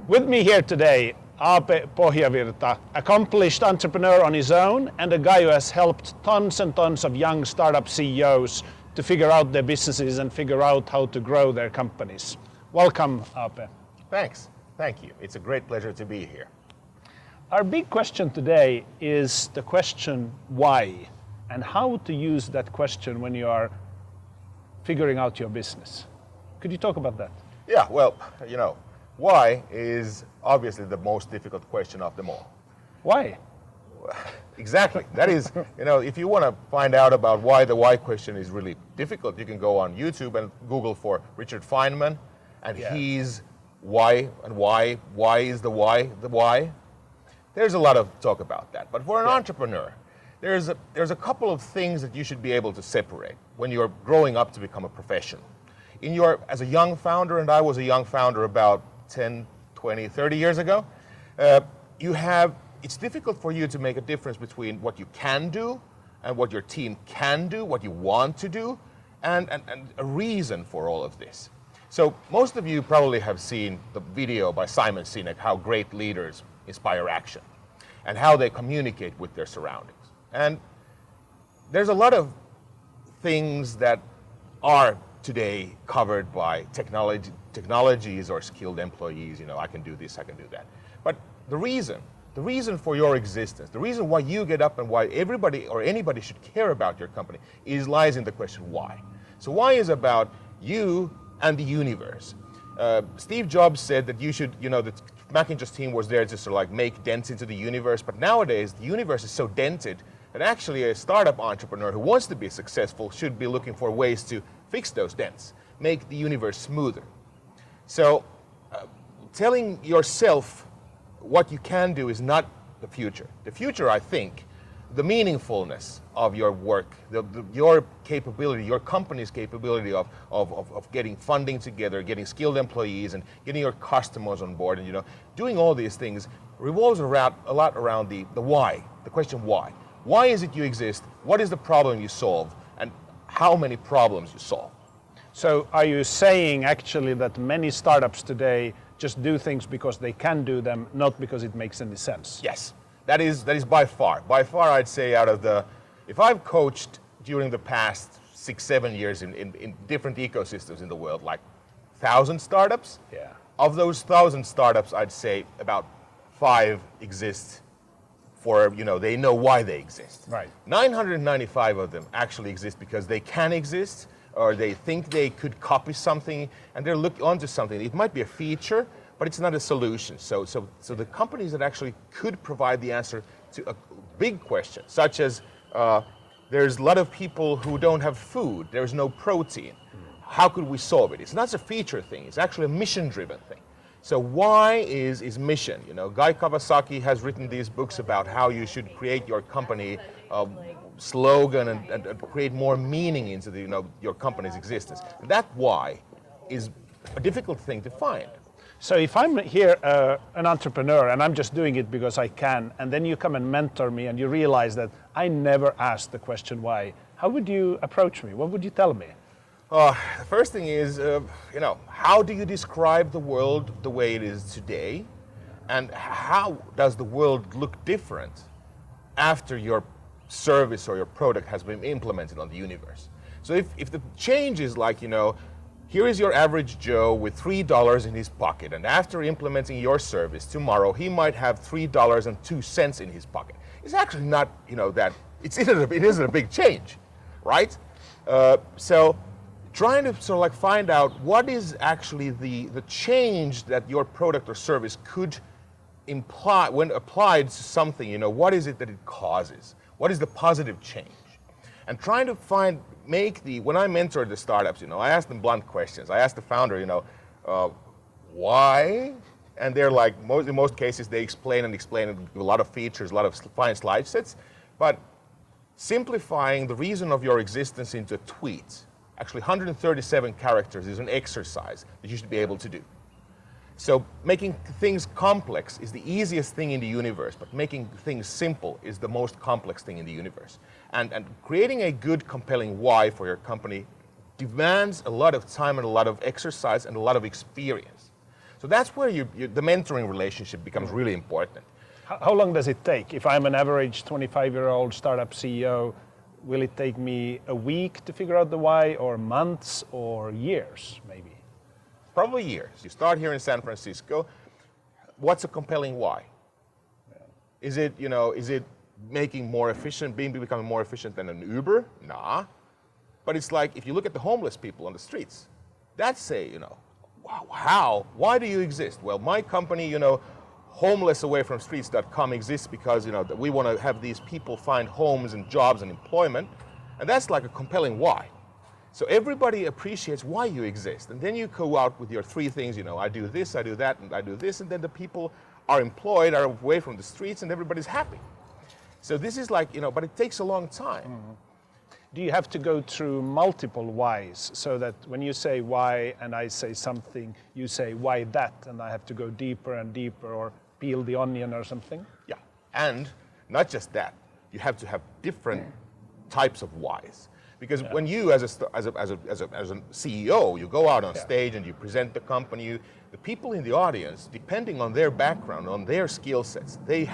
With me here today, Aape Pohjavirta, accomplished entrepreneur on his own and a guy who has helped tons and tons of young startup CEOs to figure out their businesses and figure out how to grow their companies. Welcome, Aape. Thanks. Thank you. It's a great pleasure to be here. Our big question today is the question why, and how to use that question when you are figuring out your business. Could you talk about that? Yeah, well, why is obviously the most difficult question of them all. Why? Exactly. That is, if you want to find out about why the why question is really difficult, you can go on YouTube and Google for Richard Feynman and his why and why is the why. There's a lot of talk about that. But for an entrepreneur, there's a couple of things that you should be able to separate when you're growing up to become a professional. As a young founder, and I was a young founder about 10, 20, 30 years ago, it's difficult for you to make a difference between what you can do and what your team can do, what you want to do, and a reason for all of this. So most of you probably have seen the video by Simon Sinek, how great leaders inspire action, and how they communicate with their surroundings. And there's a lot of things that are today covered by technologies or skilled employees. I can do this, I can do that. But the reason for your existence, the reason why you get up and why everybody or anybody should care about your company lies in the question why. So why is about you and the universe. Steve Jobs said that you should, the Macintosh team was there to sort of like make dents into the universe, but nowadays the universe is so dented that actually a startup entrepreneur who wants to be successful should be looking for ways to fix those dents, make the universe smoother. So telling yourself what you can do is not the future. The future, I think, the meaningfulness of your work, your capability, your company's capability of getting funding together, getting skilled employees and getting your customers on board, and doing all these things revolves around a lot around the why, the question why. Why is it you exist? What is the problem you solve? And how many problems you solve? So are you saying actually that many startups today just do things because they can do them, not because it makes any sense? Yes, that is by far I'd say if I've coached during the past 6-7 years in different ecosystems in the world, like 1,000 startups, of those 1,000 startups, I'd say about 5 exist for, they know why they exist. Right. 995 of them actually exist because they can exist, or they think they could copy something, and they're looking onto something. It might be a feature, but it's not a solution. So the companies that actually could provide the answer to a big question, such as there's a lot of people who don't have food, there's no protein. How could we solve it? It's not a feature thing, it's actually a mission-driven thing. So why is mission? Guy Kawasaki has written these books about how you should create your company slogan and create more meaning into your company's existence. And that why is a difficult thing to find. So if I'm here an entrepreneur and I'm just doing it because I can, and then you come and mentor me and you realize that I never asked the question why, how would you approach me? What would you tell me? The first thing is, how do you describe the world the way it is today? And how does the world look different after your service or your product has been implemented on the universe? So if the change is like, here is your average Joe with $3 in his pocket, and after implementing your service tomorrow, he might have $3.02 in his pocket. It's actually not, it isn't a big change, right? So trying to sort of like find out what is actually the change that your product or service could imply when applied to something, what is it that it causes? What is the positive change? And trying to when I mentored the startups, I asked them blunt questions. I asked the founder, why? And they're like, in most cases, they explain a lot of features, a lot of fine slide sets. But simplifying the reason of your existence into a tweet, actually 137 characters, is an exercise that you should be able to do. So making things complex is the easiest thing in the universe, but making things simple is the most complex thing in the universe. And creating a good, compelling why for your company demands a lot of time and a lot of exercise and a lot of experience. So that's where the mentoring relationship becomes really important. How long does it take? If I'm an average 25-year-old startup CEO, will it take me a week to figure out the why, or months, or years, maybe? Probably years. You start here in San Francisco. What's a compelling why? Yeah. Is it making more efficient, becoming more efficient than an Uber? Nah. But it's like, if you look at the homeless people on the streets, that's wow, how? Why do you exist? Well, my company, homelessawayfromstreets.com exists because, we want to have these people find homes and jobs and employment. And that's like a compelling why. So everybody appreciates why you exist. And then you go out with your 3 things, I do this, I do that, and I do this. And then the people are employed, are away from the streets, and everybody's happy. So this is like, but it takes a long time. Mm-hmm. Do you have to go through multiple whys, so that when you say why and I say something, you say why that, and I have to go deeper and deeper, or peel the onion or something? Yeah, and not just that, you have to have different types of whys. Because when you, as a CEO, you go out on stage and you present the company, the people in the audience, depending on their background, on their skill sets, they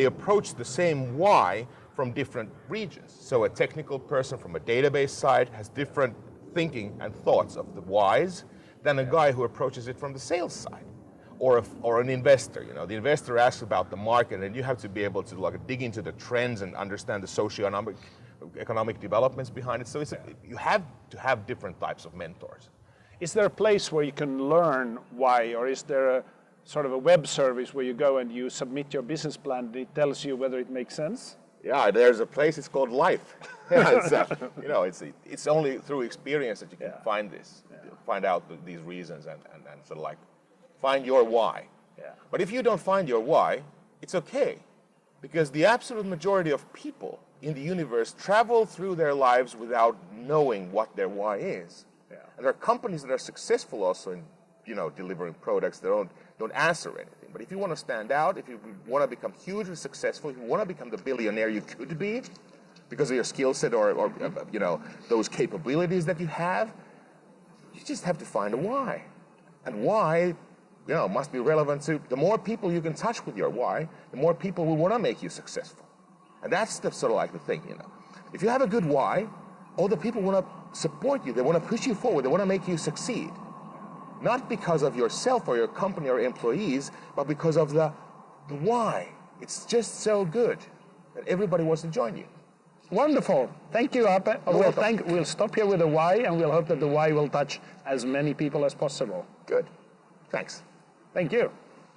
approach the same why from different regions. So a technical person from a database side has different thinking and thoughts of the whys than a guy who approaches it from the sales side. Or an investor. The investor asks about the market, and you have to be able to dig into the trends and understand the socio-economic developments behind it. So you have to have different types of mentors. Is there a place where you can learn why, or is there a sort of a web service where you go and you submit your business plan and it tells you whether it makes sense? Yeah, there's a place. It's called life. It's only through experience that you can find this, find out these reasons, and sort of like find your why. Yeah. But if you don't find your why, it's okay, because the absolute majority of people in the universe travel through their lives without knowing what their why is. Yeah. And there are companies that are successful also in delivering products that don't answer anything. But if you want to stand out, if you want to become hugely successful, if you want to become the billionaire you could be because of your skill set or those capabilities that you have, you just have to find a why. And why must be relevant to the more people you can touch with your why, the more people will want to make you successful. And that's the sort of like the thing, If you have a good why, all the people want to support you, they want to push you forward, they want to make you succeed. Not because of yourself or your company or employees, but because of the why. It's just so good that everybody wants to join you. Wonderful. Thank you, Aape. We'll stop here with the why, and we'll hope that the why will touch as many people as possible. Good. Thanks. Thank you.